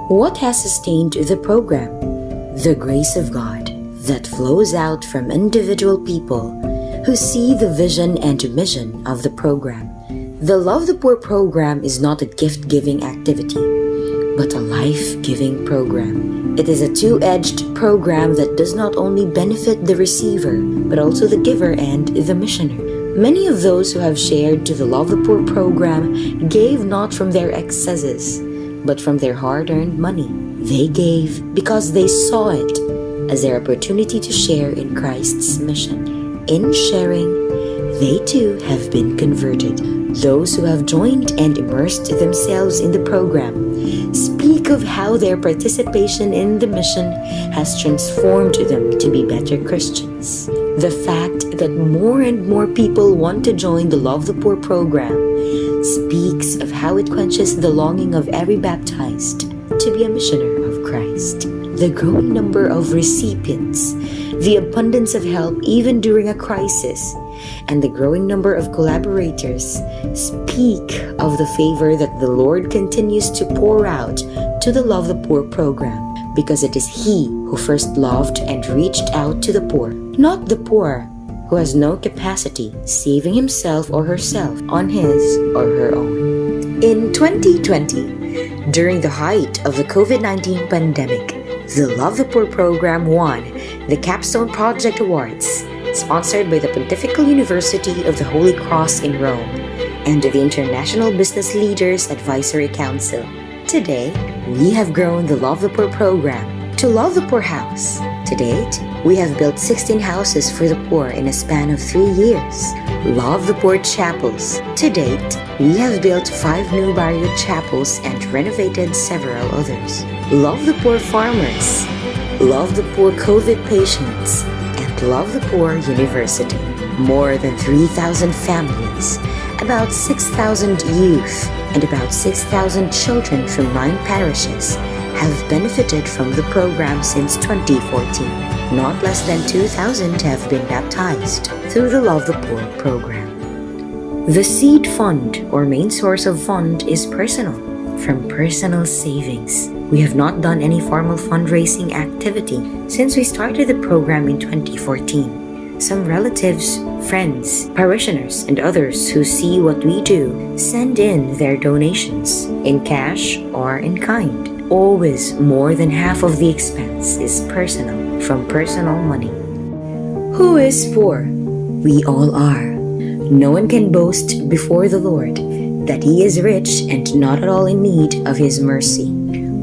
What has sustained the program? The grace of God that flows out from individual people who see the vision and mission of the program. The Love the Poor program is not a gift-giving activity, but a life-giving program. It is a two-edged program that does not only benefit the receiver, but also the giver and the missioner. Many of those who have shared to the Love the Poor program gave not from their excesses, but from their hard-earned money. They gave because they saw it as their opportunity to share in Christ's mission. In sharing, they too have been converted. Those who have joined and immersed themselves in the program speak of how their participation in the mission has transformed them to be better Christians. The fact that more and more people want to join the Love the Poor program speaks of how it quenches the longing of every baptized to be a missioner of Christ. The growing number of recipients, the abundance of help even during a crisis, and the growing number of collaborators speak of the favor that the Lord continues to pour out to the Love the Poor program, because it is He who first loved and reached out to the poor, not the poor who has no capacity saving himself or herself on his or her own. In 2020, during the height of the COVID-19 pandemic, the Love the Poor program won the Capstone Project Awards, sponsored by the Pontifical University of the Holy Cross in Rome and the International Business Leaders Advisory Council. Today, we have grown the Love the Poor program to Love the Poor House. To date, we have built 16 houses for the poor in a span of 3 years. Love the Poor Chapels. To date, we have built 5 new barrio chapels and renovated several others. Love the Poor Farmers. Love the Poor COVID patients. And Love the Poor University. More than 3,000 families, about 6,000 youth, and about 6,000 children from 9 parishes have benefited from the program since 2014. Not less than 2,000 have been baptized through the Love the Poor program. The seed fund or main source of fund is personal, from personal savings. We have not done any formal fundraising activity since we started the program in 2014. Some relatives, friends, parishioners, and others who see what we do send in their donations in cash or in kind. Always more than half of the expense is personal, from personal money. Who is poor? We all are. No one can boast before the Lord that he is rich and not at all in need of his mercy.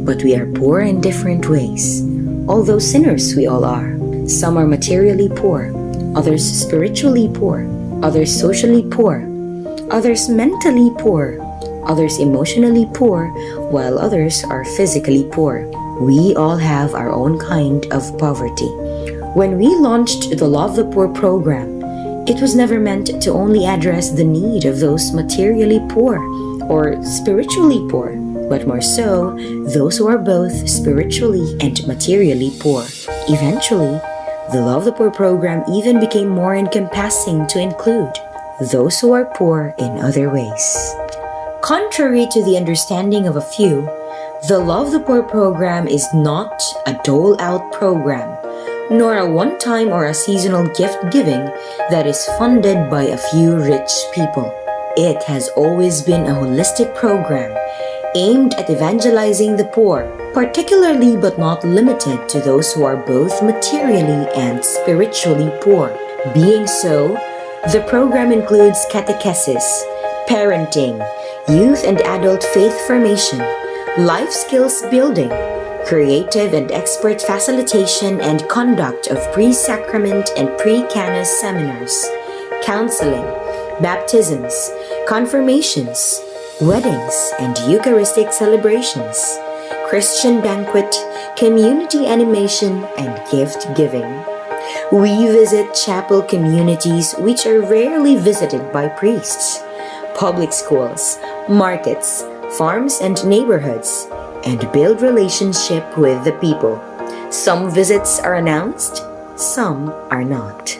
But we are poor in different ways. Although sinners we all are. Some are materially poor, others spiritually poor, others socially poor, others mentally poor, others emotionally poor, while others are physically poor. We all have our own kind of poverty. When we launched the Love the Poor program, it was never meant to only address the need of those materially poor or spiritually poor, but more so, those who are both spiritually and materially poor. Eventually, the Love the Poor program even became more encompassing to include those who are poor in other ways. Contrary to the understanding of a few, the Love the Poor program is not a dole-out program, nor a one-time or a seasonal gift-giving that is funded by a few rich people. It has always been a holistic program aimed at evangelizing the poor, particularly but not limited to those who are both materially and spiritually poor. Being so, the program includes catechesis, parenting, youth and adult faith formation, life skills building, creative and expert facilitation and conduct of pre-sacrament and pre-canon seminars, counseling, baptisms, confirmations, weddings and Eucharistic celebrations, Christian banquet, community animation, and gift giving. We visit chapel communities which are rarely visited by priests, public schools, markets, farms and neighborhoods, and build relationship with the people. Some visits are announced, some are not.